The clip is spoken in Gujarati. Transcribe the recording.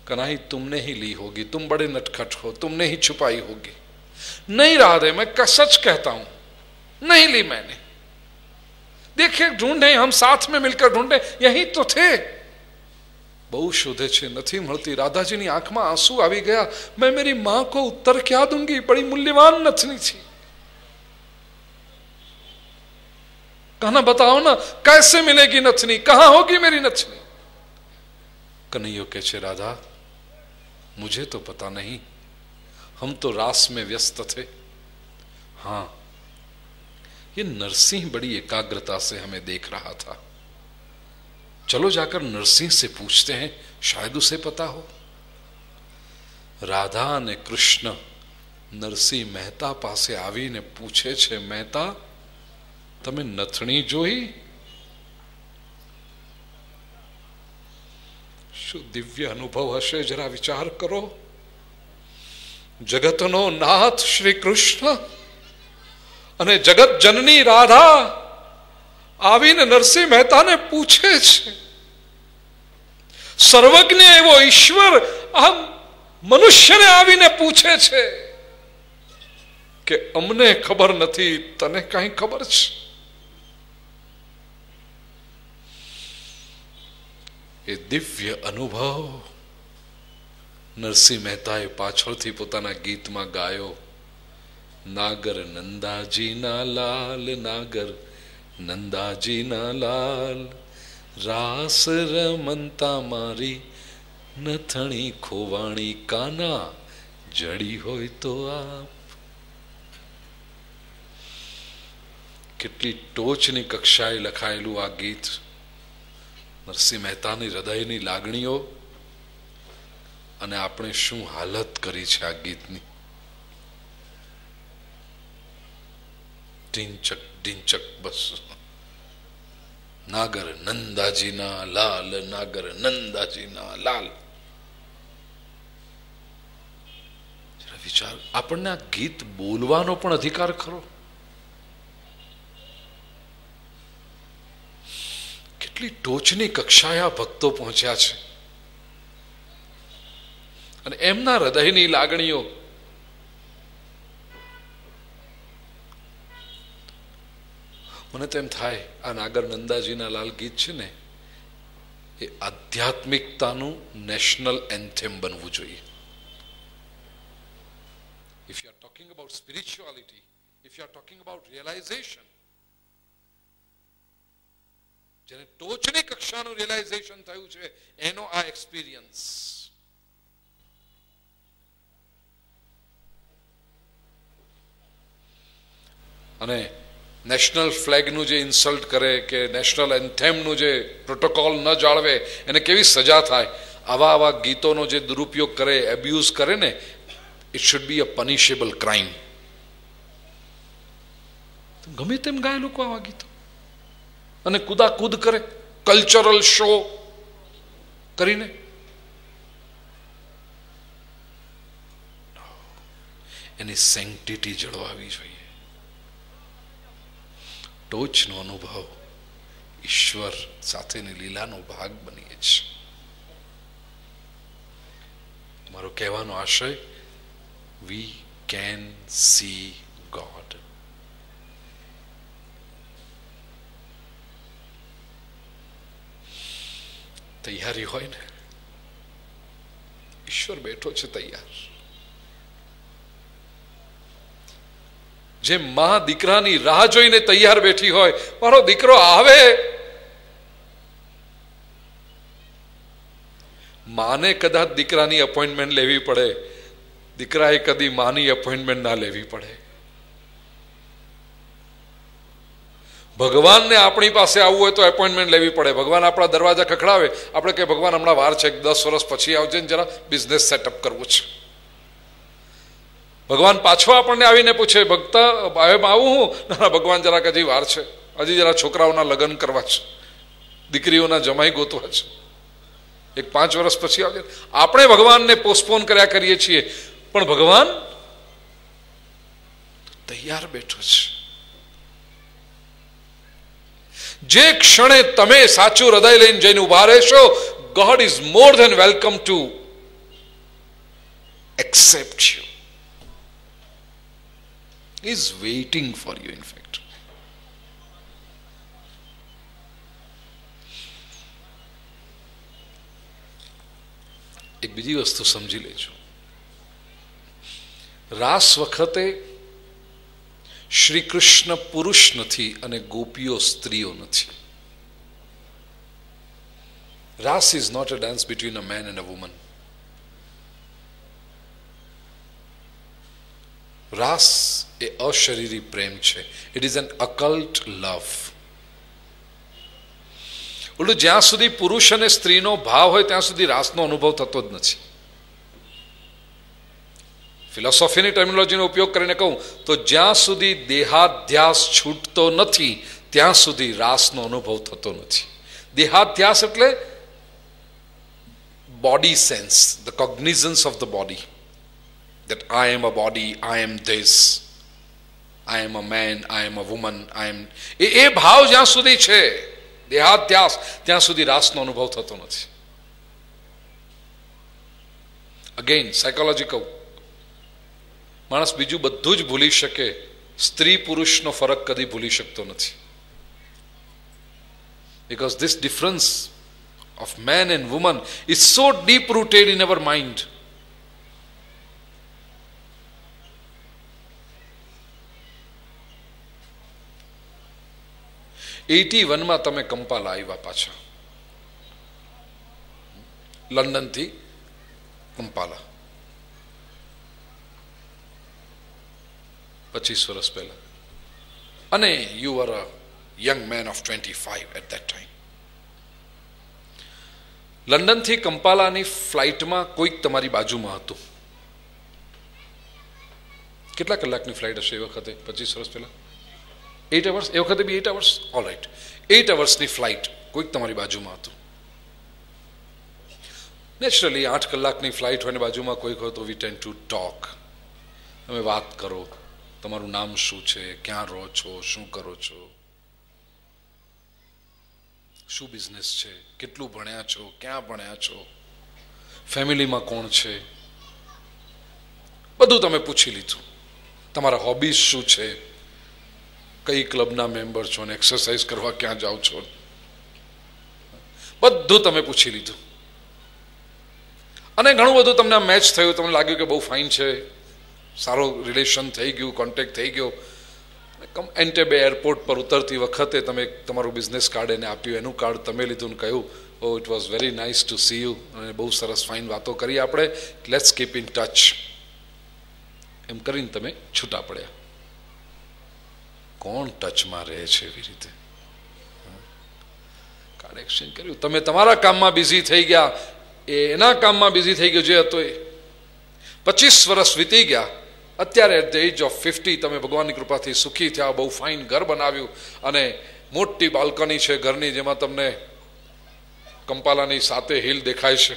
कन्हई तुमने ही ली होगी, तुम बड़े नटखट हो, तुमने ही छुपाई होगी। नहीं राधे, मैं सच कहता हूं, नहीं ली मैंने। देखिए ढूंढे, हम साथ में मिलकर ढूंढे, यही तो थे। बहु शोधे छे नहीं મળતી। રાધાજીની આંખમાં આંસુ આવી ગયા। मैं मेरी मां को उत्तर क्या दूंगी, बड़ी मूल्यवान नथनी थी। कहना बताओ ना कैसे मिलेगी नथनी, कहां होगी मेरी नथनी। कन्हैया कहे राधा मुझे तो पता नहीं, हम तो रास में व्यस्त थे। हां ये नरसिंह बड़ी एकाग्रता से हमें देख रहा था, चलो जाकर नरसिंह से पूछते हैं, शायद उसे पता हो। राधा ने कृष्ण नरसिंह मेहता पासे आवीने पूछे छे, मेहता तमे नथणी जोई? शु दिव्य अनुभव हशे, जरा विचार करो। जगतनो नाथ श्री कृष्ण अने जगत जननी राधा आवीने नरसिंह मेहता ने पूछे छे। सर्वज्ञ एवो ईश्वर आ मनुष्य ने आवीने पूछे छे कि अमने खबर नथी, तने कहीं खबर छे? ए दिव्य अनुभव नरसिंह मेहताए पाछळथी पोताना गीतमां गायो। नागर नंदाजी ना लाल, नागर नंदाजी ना लाल, रास रमंता मारी नथणी खोवाणी, काना जड़ी होय तो आप। કેટલી ટોચની કક્ષાએ લખાયેલું આ ગીત। નરસિંહ મહેતાની હૃદયની લાગણીઓ અને આપણે શું હાલત કરી છે આ ગીતની। ઢીંચક ઢીંચક બસ। नागर नंदाजी ना लाल, नागर नंदाजी ना लाल। जरा विचार, आपने आ गीत बोलवानो पण अधिकार खरो? કેટલી ટોચની કક્ષાએ આ ભક્તો પહોંચ્યા છે અને એમના હૃદયની લાગણીઓ। મને તો એમ થાય આ નાગર નંદાજીના લાલ ગીત છે ને એ આધ્યાત્મિકતાનું નેશનલ એન્થેમ બનવું જોઈએ। If you are talking about spirituality, if you are talking about realisation, જેને ટોચની કક્ષાનું રિયલાઇઝેશન થયું છે એનો આ એક્સપિરિયન્સ। અને નેશનલ ફ્લેગનું જે ઇન્સલ્ટ કરે કે નેશનલ એન્થેમનું જે પ્રોટોકોલ ન જાળવે એને કેવી સજા થાય, આવા આવા ગીતોનો જે દુરુપયોગ કરે, એબ્યુઝ કરે ને, it should be a punishable crime. ગમે તેમ ગાય લોકો આવા ગીતો અને કુદાકૂદ કરે, કલ્ચરલ શો કરીને। એની સેન્ક્ટિટી જળવાવી જોઈએ। ટોચનો અનુભવ ઈશ્વર સાથેની લીલાનો ભાગ બનીએ છે। મારો કહેવાનો આશય, વી કેન સી ગોડ। તૈયારી હોય ને, ઈશ્વર બેઠો છે તૈયાર। જે માં દીકરાની રાહ જોઈને તૈયાર બેઠી હોય, મારો દીકરો આવે। માને કદાચ દીકરાની અપોઇન્ટમેન્ટ લેવી પડે, દીકરાએ કદી માની અપોઇન્ટમેન્ટ ના લેવી પડે। ભગવાનને આપણી પાસે આવવું હોય તો એપોઇન્ટમેન્ટ લેવી પડે। ભગવાન આપણા દરવાજા ખખડાવે, આપણે કે ભગવાન હમણાં વાર છે, 10 વર્ષ પછી આવજે ને, જરા બિઝનેસ સેટઅપ કરવું છે। ભગવાન પાછો આપણને આવીને પૂછે, ભક્ત આવું હું? ના ભગવાન જરાક હજી વાર છે, હજી જરા છોકરાઓના લગ્ન કરવા છે, દીકરીઓના જમાઈ ગોતવા છે, એક 5 વર્ષ પછી આવજે। આપણે ભગવાનને પોસ્ટપોન કર્યા કરીએ છીએ, પણ ભગવાન તૈયાર બેઠો છે। જે ક્ષણે તમે સાચું હૃદય લઈને જઈને ઉભા રહેશો, God is more than welcome to accept you. He is waiting for you, in fact. એક બીજી વસ્તુ સમજી લેજો. રાસ વખતે શ્રી કૃષ્ણ પુરુષ નથી અને ગોપીઓ સ્ત્રીઓ નથી. Raas is not a dance between a man and a woman. Raas એ અશરીરી પ્રેમ છે. It is an occult love. ઉલટું જ્યાં સુધી પુરુષ અને સ્ત્રીનો ભાવ હોય ત્યાં સુધી રાસનો અનુભવ થતો જ નથી. ફિલોસોફીની ટર્મિનોલોજીનો ઉપયોગ કરીને કહું તો જ્યાં સુધી દેહાધ્યાસ છૂટતો નથી ત્યાં સુધી રાસનો અનુભવ થતો નથી. દેહાધ્યાસ એટલે body sense, the cognizance of the body, that I am a body, I am this, I am a man, I am a woman, I am એ ભાવ જ્યાં સુધી છે દેહાધ્યાસ ત્યાં સુધી રાસનો અનુભવ થતો નથી. અગેન સાયકોલોજી કહું, માણસ બીજું બધું જ ભૂલી શકે, સ્ત્રી પુરુષનો ફરક કદી ભૂલી શકતો નથી. Because this difference of man and woman is so deep rooted in our mind. માં તમે કંપાલા આવ્યા પાછા, લંડન થી કંપાલા 25 વર્ષ પહેલા, અને you are a young man of 25 at that time. London થી કંપાલાની ફ્લાઇટમાં કોઈક તમારી બાજુમાં હતું. કેટલા કલાકની ફ્લાઇટ હશે એ વખતે 25 વર્ષ પહેલા? 8 hours. એ વખતે બી 8 hours. All right, 8 hours flight, કોઈક તમારી બાજુમાં હતું. નેચરલી 8 કલાકની ફ્લાઇટ હોય ને બાજુમાં કોઈક હોય તો વી ટેન્ડ ટુ ટોક. તમે વાત કરો, તમારું નામ શું છે, ક્યાં રહો છો, શું કરો છો, શું બિઝનેસ છે, કેટલું ભણ્યા છો, ક્યાં ભણ્યા છો, ફેમિલીમાં કોણ છે, બધું તમે પૂછી લીધું. તમારા હોબીઝ શું છે, કઈ ક્લબના મેમ્બર છો ને એક્સરસાઇઝ કરવા ક્યાં જાઓ છો, બધું તમે પૂછી લીધું. અને ઘણું બધું તમને મેચ થયું, તમને લાગ્યું કે બહુ ફાઇન છે, સારો રિલેશન થઈ ગયું, કોન્ટેક્ટ થઈ ગયો. એન્ટેબે એરપોર્ટ પર ઉતરતી વખતે તમે તમારું બિઝનેસ કાર્ડ એને આપ્યું, એનું કાર્ડ તમે લીધું ને કહ્યું, oh it was very nice to see you, અને બહુ સરસ ફાઇન વાતો કરી આપણે, લેટ્સ કીપ ઇન ટચ. એમ કરીને તમે છૂટા પડ્યા. કોણ ટચમાં રહે છે એવી રીતે? કાર્ડ એક્સચેન્જ કર્યું, તમે તમારા કામમાં બિઝી થઈ ગયા, એ એના કામમાં બિઝી થઈ ગયો જે હતો એ. 25 વર્ષ વીતી ગયા. અત્યારે એટ ધ એજ ઓફ 50 તમે ભગવાનની કૃપાથી સુખી થયા, બહુ ફાઇન ઘર બનાવ્યું, અને મોટી બાલ્કની છે ઘરની, જેમાં તમને કંપાલાની 7 હિલ દેખાય છે.